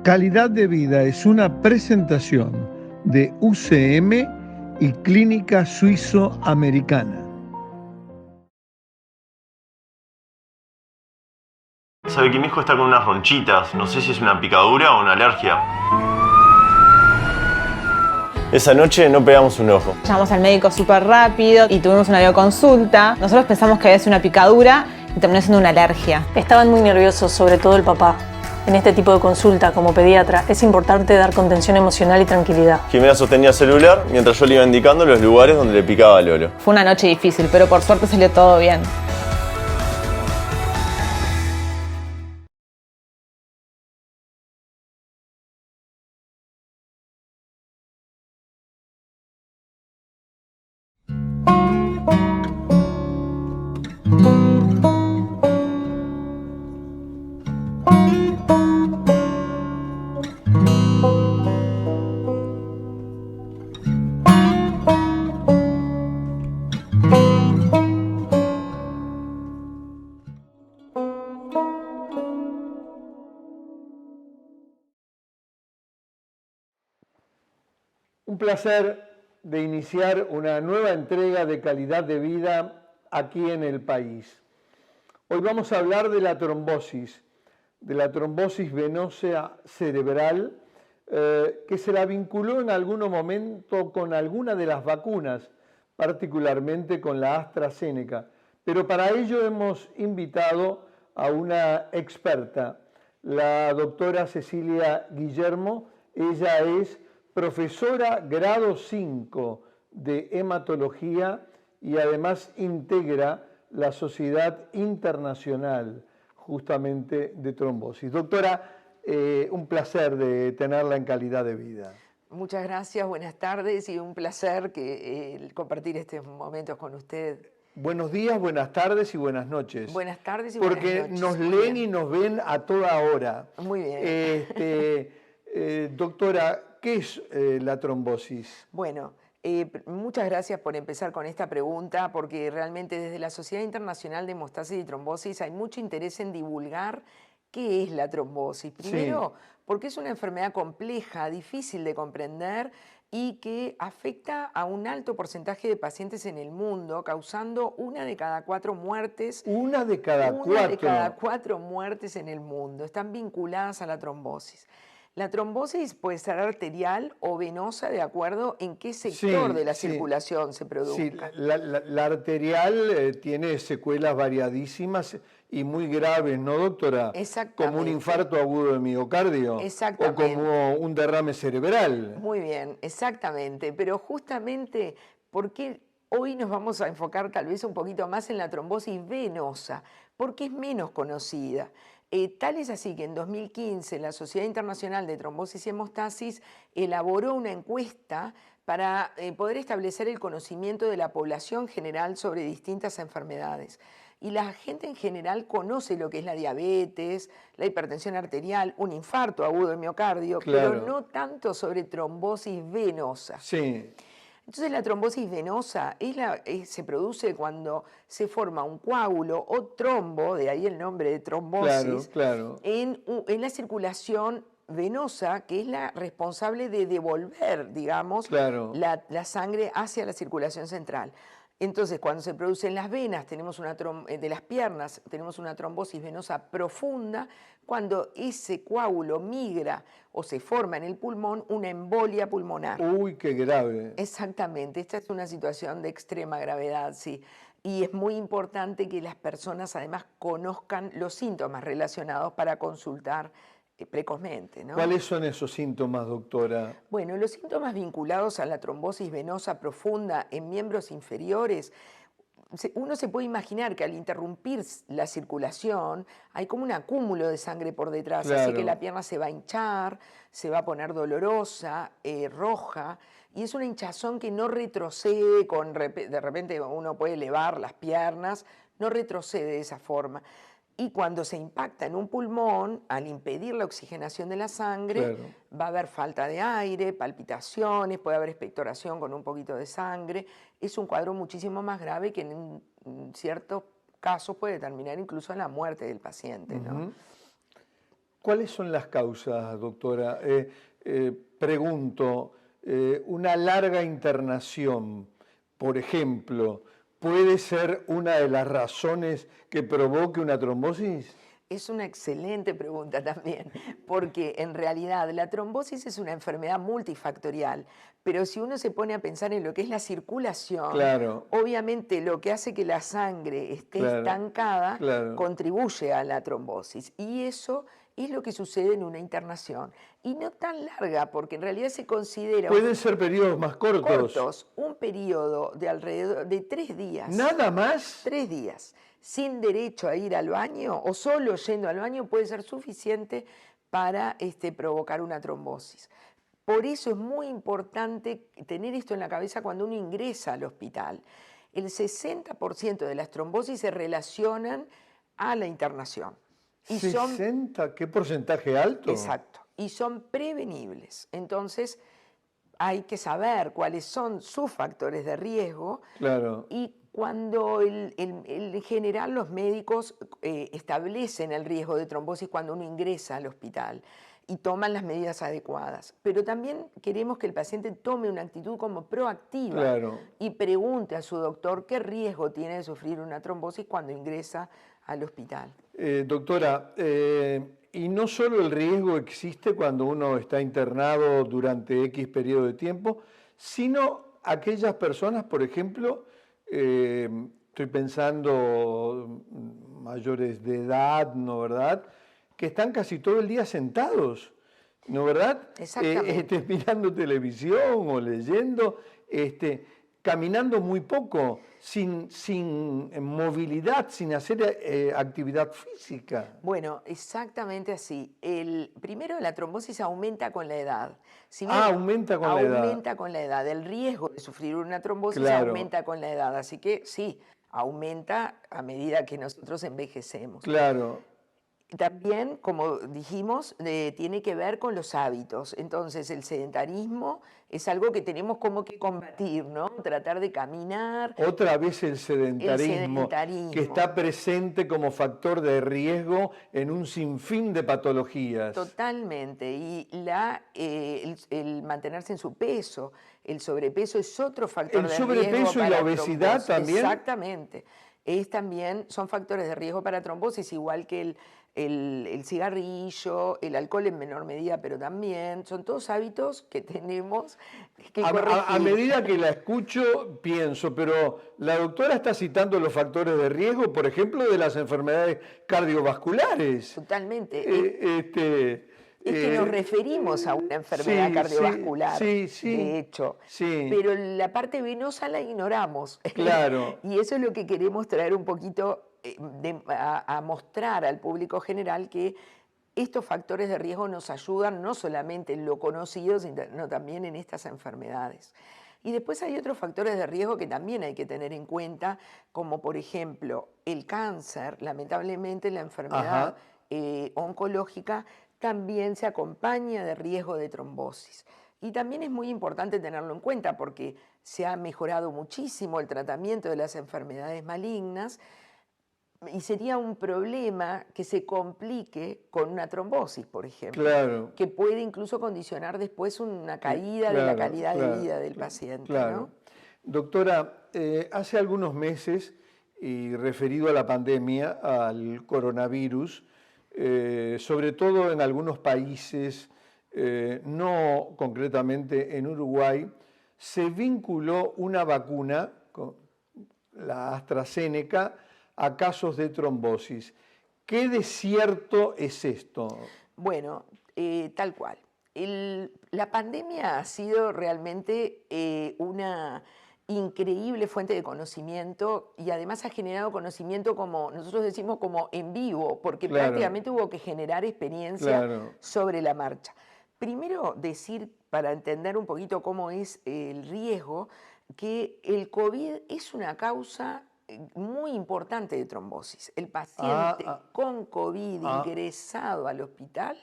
Calidad de Vida es una presentación de UCM y Clínica Suizo-Americana. Sabe que mi hijo está con unas ronchitas, no sé si es una picadura o una alergia. Esa noche no pegamos un ojo. Llamamos al médico súper rápido y tuvimos una videoconsulta. Nosotros pensamos que había sido una picadura y terminó siendo una alergia. Estaban muy nerviosos, sobre todo el papá. En este tipo de consulta, como pediatra, es importante dar contención emocional y tranquilidad. Jimena sostenía el celular mientras yo le iba indicando los lugares donde le picaba a Lolo. Fue una noche difícil, pero por suerte salió todo bien. Un placer de iniciar una nueva entrega de Calidad de Vida aquí en el país. Hoy vamos a hablar de la trombosis venosa cerebral, que se la vinculó en algún momento con alguna de las vacunas, particularmente con la AstraZeneca. Pero para ello hemos invitado a una experta, la doctora Cecilia Guillermo. Ella es profesora grado 5 de hematología y además integra la Sociedad Internacional justamente de trombosis. Doctora, un placer de tenerla en Calidad de Vida. Muchas gracias, buenas tardes y un placer compartir estos momentos con usted. Buenos días, buenas tardes y buenas noches. Buenas tardes y buenas noches. Porque nos leen y nos ven a toda hora. Muy bien. Doctora, ¿qué es la trombosis? Bueno, muchas gracias por empezar con esta pregunta, porque realmente desde la Sociedad Internacional de Hemostasis y Trombosis hay mucho interés en divulgar qué es la trombosis. Primero, porque es una enfermedad compleja, difícil de comprender y que afecta a un alto porcentaje de pacientes en el mundo, causando 1 de cada 4 muertes. ¿1 de cada 4? 1 de cada 4 muertes en el mundo están vinculadas a la trombosis. La trombosis puede ser arterial o venosa de acuerdo en qué sector de la circulación se produzca. Sí, la arterial tiene secuelas variadísimas y muy graves, ¿no, doctora? Exactamente. Como un infarto agudo de miocardio. Exactamente. O como un derrame cerebral. Muy bien, exactamente. Pero justamente, ¿por qué hoy nos vamos a enfocar tal vez un poquito más en la trombosis venosa? Porque es menos conocida. Tal es así que en 2015 la Sociedad Internacional de Trombosis y Hemostasis elaboró una encuesta para poder establecer el conocimiento de la población general sobre distintas enfermedades. Y la gente en general conoce lo que es la diabetes, la hipertensión arterial, un infarto agudo de miocardio, claro, pero no tanto sobre trombosis venosa. Sí. Entonces la trombosis venosa se produce cuando se forma un coágulo o trombo, de ahí el nombre de trombosis, claro. En la circulación venosa, que es la responsable de devolver, digamos, la sangre hacia la circulación central. Entonces, cuando se produce en las venas, de las piernas, tenemos una trombosis venosa profunda. Cuando ese coágulo migra o se forma en el pulmón, una embolia pulmonar. Uy, qué grave. Exactamente, esta es una situación de extrema gravedad, sí. Y es muy importante que las personas además conozcan los síntomas relacionados para consultar precozmente, ¿no? ¿Cuáles son esos síntomas, doctora? Bueno, los síntomas vinculados a la trombosis venosa profunda en miembros inferiores, uno se puede imaginar que al interrumpir la circulación hay como un acúmulo de sangre por detrás, así que la pierna se va a hinchar, se va a poner dolorosa, roja, y es una hinchazón que no retrocede, de repente uno puede elevar las piernas, no retrocede de esa forma. Y cuando se impacta en un pulmón, al impedir la oxigenación de la sangre, va a haber falta de aire, palpitaciones, puede haber expectoración con un poquito de sangre. Es un cuadro muchísimo más grave que en ciertos casos puede terminar incluso en la muerte del paciente, ¿no? ¿Cuáles son las causas, doctora? Pregunto, una larga internación, por ejemplo, ¿puede ser una de las razones que provoque una trombosis? Es una excelente pregunta también, porque en realidad la trombosis es una enfermedad multifactorial, pero si uno se pone a pensar en lo que es la circulación, Claro. obviamente lo que hace que la sangre esté Claro, estancada claro. contribuye a la trombosis, y eso es lo que sucede en una internación, y no tan larga, porque en realidad se considera Pueden ser periodos más cortos. un periodo de alrededor de 3 días. ¿Nada más? 3 días, sin derecho a ir al baño o solo yendo al baño puede ser suficiente para provocar una trombosis. Por eso es muy importante tener esto en la cabeza cuando uno ingresa al hospital. El 60% de las trombosis se relacionan a la internación. Y ¿60? ¿Qué porcentaje alto? Exacto. Y son prevenibles. Entonces, hay que saber cuáles son sus factores de riesgo. Claro. Y cuando en general los médicos establecen el riesgo de trombosis cuando uno ingresa al hospital y toman las medidas adecuadas. Pero también queremos que el paciente tome una actitud como proactiva. Claro. Y pregunte a su doctor qué riesgo tiene de sufrir una trombosis cuando ingresa al hospital. Doctora, y no solo el riesgo existe cuando uno está internado durante X periodo de tiempo, sino aquellas personas, por ejemplo, estoy pensando mayores de edad, ¿no verdad?, que están casi todo el día sentados, ¿no verdad? Exactamente. Mirando televisión o leyendo, caminando muy poco, sin movilidad, sin hacer actividad física. Bueno, exactamente así. Primero, la trombosis aumenta con la edad. Si bien Aumenta con la edad. Aumenta con la edad. El riesgo de sufrir una trombosis Claro. aumenta con la edad. Así que sí, aumenta a medida que nosotros envejecemos. Claro. También, como dijimos, tiene que ver con los hábitos. Entonces, el sedentarismo es algo que tenemos como que combatir, ¿no? Tratar de caminar. Otra vez el sedentarismo, que está presente como factor de riesgo en un sinfín de patologías. Totalmente. Y el mantenerse en su peso, el sobrepeso es otro factor de riesgo. ¿El sobrepeso y la obesidad también? Exactamente. Son factores de riesgo para trombosis, igual que el cigarrillo, el alcohol en menor medida, pero también son todos hábitos que tenemos que corregir. A medida que la escucho, pienso, pero la doctora está citando los factores de riesgo, por ejemplo, de las enfermedades cardiovasculares. Totalmente. Es que nos referimos a una enfermedad cardiovascular, de hecho, pero la parte venosa la ignoramos. Claro. Y eso es lo que queremos traer un poquito a mostrar al público general, que estos factores de riesgo nos ayudan no solamente en lo conocido, sino también en estas enfermedades. Y después hay otros factores de riesgo que también hay que tener en cuenta, como por ejemplo el cáncer. Lamentablemente la enfermedad oncológica también se acompaña de riesgo de trombosis. Y también es muy importante tenerlo en cuenta porque se ha mejorado muchísimo el tratamiento de las enfermedades malignas y sería un problema que se complique con una trombosis, por ejemplo, Claro. que puede incluso condicionar después una caída de la calidad de vida del paciente. Claro. ¿No? Doctora, hace algunos meses, y referido a la pandemia, al coronavirus, sobre todo en algunos países, no concretamente en Uruguay, se vinculó una vacuna, la AstraZeneca, a casos de trombosis. ¿Qué de cierto es esto? Bueno, tal cual. La pandemia ha sido realmente una increíble fuente de conocimiento y además ha generado conocimiento, como nosotros decimos, como en vivo, porque prácticamente hubo que generar experiencia sobre la marcha. Primero decir, para entender un poquito cómo es el riesgo, que el COVID es una causa muy importante de trombosis. El paciente con COVID ingresado al hospital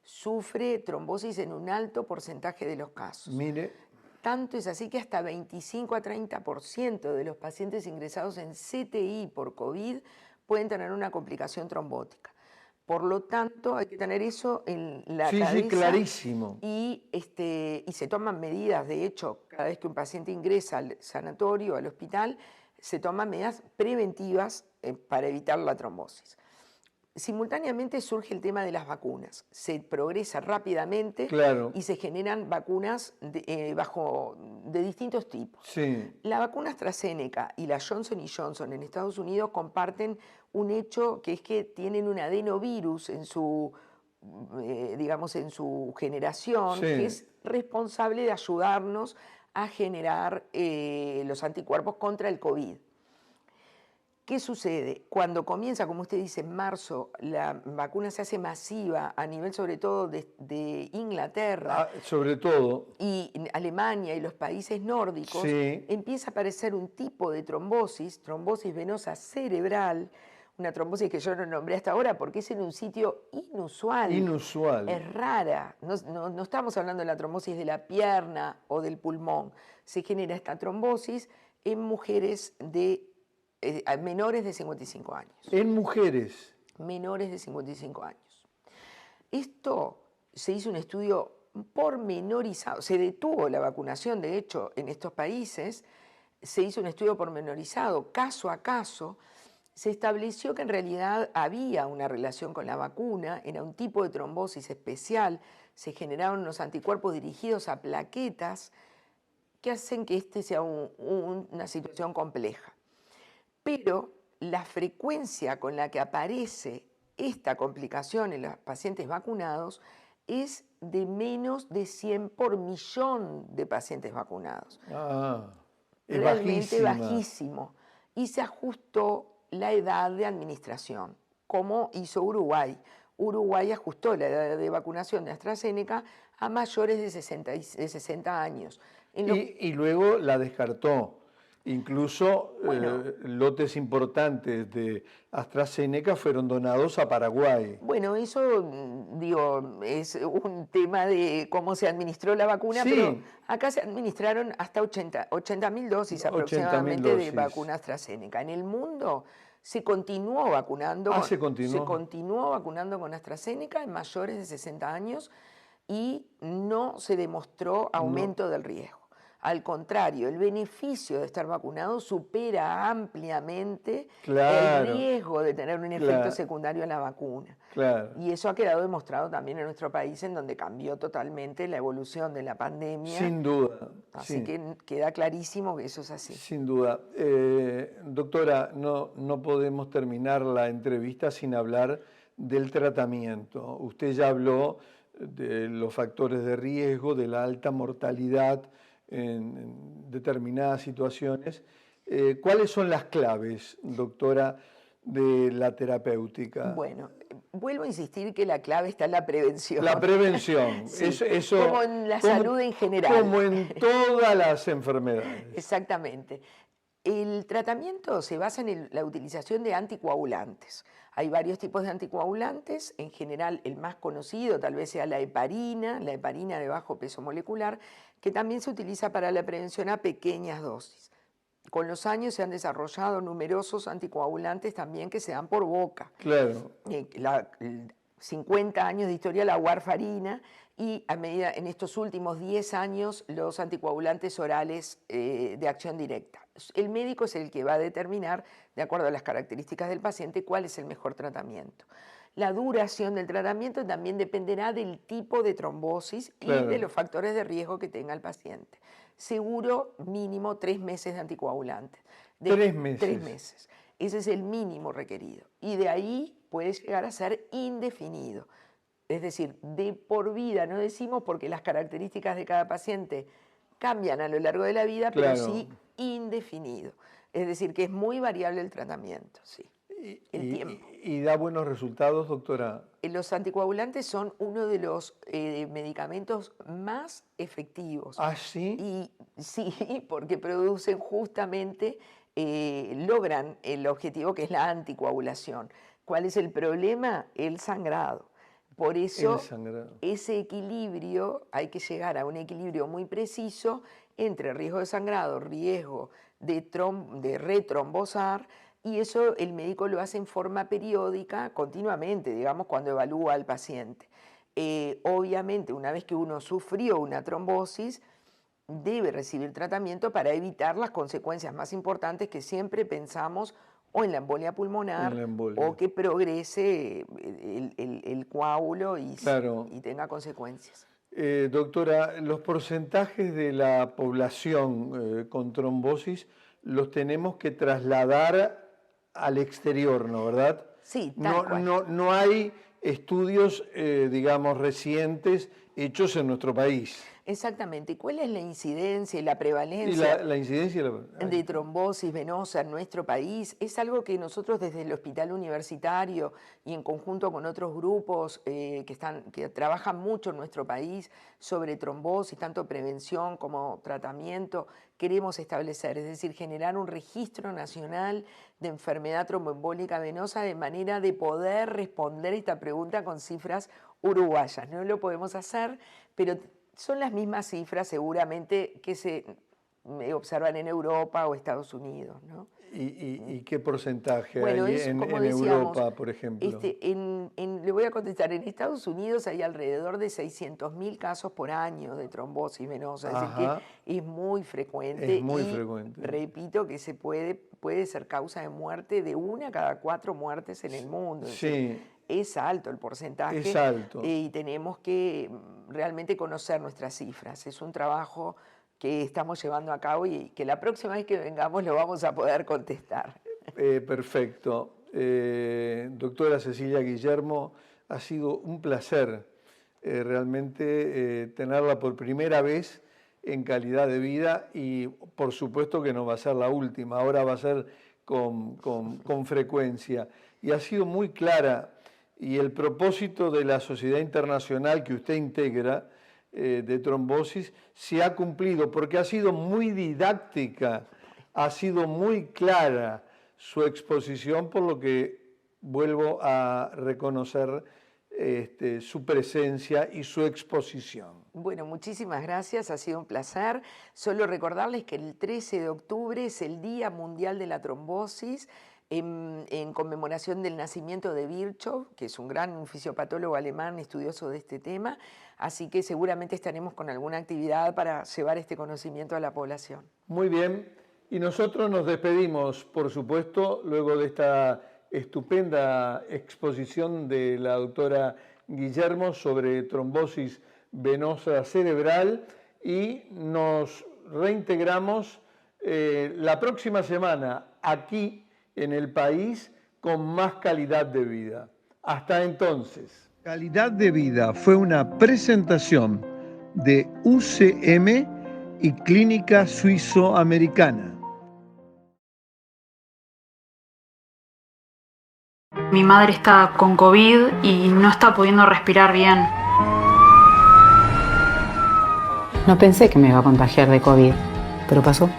sufre trombosis en un alto porcentaje de los casos. Mire. Tanto es así que hasta 25 a 30% de los pacientes ingresados en CTI por COVID pueden tener una complicación trombótica. Por lo tanto, hay que tener eso en la Sí, cabeza. sí, clarísimo. Y se toman medidas, de hecho, cada vez que un paciente ingresa al sanatorio, al hospital, se toman medidas preventivas para evitar la trombosis. Simultáneamente surge el tema de las vacunas. Se progresa rápidamente Claro. y se generan vacunas de distintos tipos. Sí. La vacuna AstraZeneca y la Johnson Johnson en Estados Unidos comparten un hecho que es que tienen un adenovirus en su, digamos, en su generación, Sí. que es responsable de ayudarnos a generar los anticuerpos contra el COVID. ¿Qué sucede? Cuando comienza, como usted dice, en marzo, la vacuna se hace masiva a nivel sobre todo de Inglaterra Sobre todo. y Alemania y los países nórdicos, Sí. empieza a aparecer un tipo de trombosis venosa cerebral, una trombosis que yo no nombré hasta ahora porque es en un sitio inusual. Inusual. Es rara. No estamos hablando de la trombosis de la pierna o del pulmón. Se genera esta trombosis en mujeres de menores de 55 años. En mujeres. Menores de 55 años. Esto se hizo un estudio pormenorizado, se detuvo la vacunación, de hecho, en estos países, se hizo un estudio pormenorizado, caso a caso, se estableció que en realidad había una relación con la vacuna, era un tipo de trombosis especial, se generaron unos anticuerpos dirigidos a plaquetas que hacen que este sea una situación compleja. Pero la frecuencia con la que aparece esta complicación en los pacientes vacunados es de menos de 100 por millón de pacientes vacunados. Es realmente bajísima. bajísimo. Y se ajustó la edad de administración, como hizo Uruguay. Uruguay ajustó la edad de vacunación de AstraZeneca a mayores de 60 años. Y luego la descartó. Incluso lotes importantes de AstraZeneca fueron donados a Paraguay. Bueno, eso, digo, es un tema de cómo se administró la vacuna, Sí. pero acá se administraron hasta 80.000 dosis aproximadamente 80.000 de dosis. vacuna AstraZeneca. En el mundo se continuó vacunando. Se continuó. Se continuó vacunando con AstraZeneca en mayores de 60 años y no se demostró aumento del riesgo. Al contrario, el beneficio de estar vacunado supera ampliamente el riesgo de tener un efecto secundario en la vacuna. Claro. Y eso ha quedado demostrado también en nuestro país, en donde cambió totalmente la evolución de la pandemia. Sin duda. Así sí. que queda clarísimo que eso es así. Sin duda. Doctora, no podemos terminar la entrevista sin hablar del tratamiento. Usted ya habló de los factores de riesgo, de la alta mortalidad en determinadas situaciones. ¿Cuáles son las claves, doctora, de la terapéutica? Bueno, vuelvo a insistir que la clave está en la prevención. La prevención. Sí, eso, como en la salud en general. Como en todas las enfermedades. Exactamente. El tratamiento se basa en la utilización de anticoagulantes. Hay varios tipos de anticoagulantes. En general, el más conocido tal vez sea la heparina de bajo peso molecular, que también se utiliza para la prevención a pequeñas dosis. Con los años se han desarrollado numerosos anticoagulantes también que se dan por boca. Claro. 50 años de historia la warfarina y a medida en estos últimos 10 años los anticoagulantes orales de acción directa. El médico es el que va a determinar, de acuerdo a las características del paciente, cuál es el mejor tratamiento. La duración del tratamiento también dependerá del tipo de trombosis y de los factores de riesgo que tenga el paciente. Seguro mínimo 3 meses de anticoagulantes. 3 meses. 3 meses. Ese es el mínimo requerido. Y de ahí puede llegar a ser indefinido. Es decir, de por vida, no decimos porque las características de cada paciente cambian a lo largo de la vida, pero sí indefinido. Es decir, que es muy variable el tratamiento, sí. El tiempo. ¿Y da buenos resultados, doctora? Los anticoagulantes son uno de los medicamentos más efectivos. ¿Ah, sí? Y sí, porque producen justamente, logran el objetivo que es la anticoagulación. ¿Cuál es el problema? El sangrado. Por eso ese equilibrio, hay que llegar a un equilibrio muy preciso entre riesgo de sangrado, riesgo de retrombosar y eso el médico lo hace en forma periódica, continuamente, digamos, cuando evalúa al paciente. Obviamente, una vez que uno sufrió una trombosis, debe recibir tratamiento para evitar las consecuencias más importantes que siempre pensamos o en la embolia pulmonar En la embolia. o que progrese el coágulo Claro. y tenga consecuencias. Doctora, los porcentajes de la población con trombosis los tenemos que trasladar al exterior, ¿no? ¿Verdad? Sí, tal cual. No hay estudios, digamos, recientes hechos en nuestro país. Exactamente. ¿Y cuál es la incidencia y la Y prevalencia la incidencia... de trombosis venosa en nuestro país? Es algo que nosotros desde el Hospital Universitario y en conjunto con otros grupos que trabajan mucho en nuestro país sobre trombosis, tanto prevención como tratamiento, queremos establecer, es decir, generar un registro nacional de enfermedad tromboembólica venosa de manera de poder responder esta pregunta con cifras uruguayas. No lo podemos hacer, pero son las mismas cifras seguramente que se observan en Europa o Estados Unidos, ¿no? ¿Y qué porcentaje Bueno, hay es como en decíamos, Europa, por ejemplo? le voy a contestar, en Estados Unidos hay alrededor de 600.000 casos por año de trombosis venosa, es decir, Ajá. que es muy frecuente Es muy y frecuente. repito que puede ser causa de muerte de 1 cada 4 muertes en el mundo. Es decir, Sí, es alto el porcentaje es alto. y tenemos que realmente conocer nuestras cifras. Es un trabajo que estamos llevando a cabo y que la próxima vez que vengamos lo vamos a poder contestar. Perfecto. Doctora Cecilia Guillermo, ha sido un placer realmente tenerla por primera vez en Calidad de Vida y por supuesto que no va a ser la última, ahora va a ser con frecuencia. Y ha sido muy clara y el propósito de la Sociedad Internacional que usted integra de trombosis se ha cumplido porque ha sido muy didáctica, ha sido muy clara su exposición, por lo que vuelvo a reconocer su presencia y su exposición. Bueno, muchísimas gracias, ha sido un placer. Solo recordarles que el 13 de octubre es el Día Mundial de la Trombosis, en conmemoración del nacimiento de Virchow, que es un gran fisiopatólogo alemán estudioso de este tema, así que seguramente estaremos con alguna actividad para llevar este conocimiento a la población. Muy bien, y nosotros nos despedimos, por supuesto, luego de esta estupenda exposición de la doctora Guillermo sobre trombosis venosa cerebral y nos reintegramos la próxima semana aquí en el país con más calidad de vida. Hasta entonces. Calidad de Vida fue una presentación de UCM y Clínica Suizo-Americana. Mi madre está con COVID y no está pudiendo respirar bien. No pensé que me iba a contagiar de COVID, pero pasó.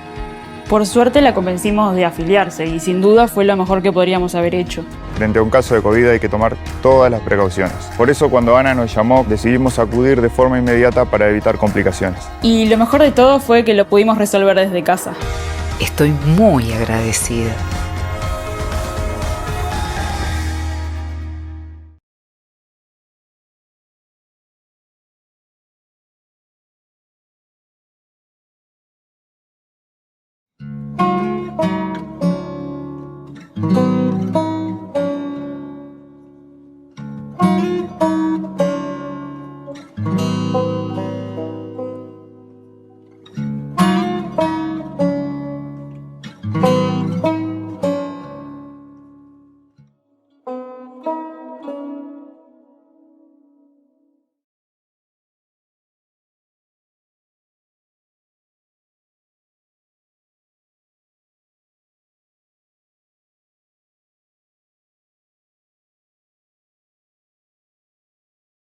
Por suerte la convencimos de afiliarse y sin duda fue lo mejor que podríamos haber hecho. Frente a un caso de COVID hay que tomar todas las precauciones. Por eso cuando Ana nos llamó decidimos acudir de forma inmediata para evitar complicaciones. Y lo mejor de todo fue que lo pudimos resolver desde casa. Estoy muy agradecida.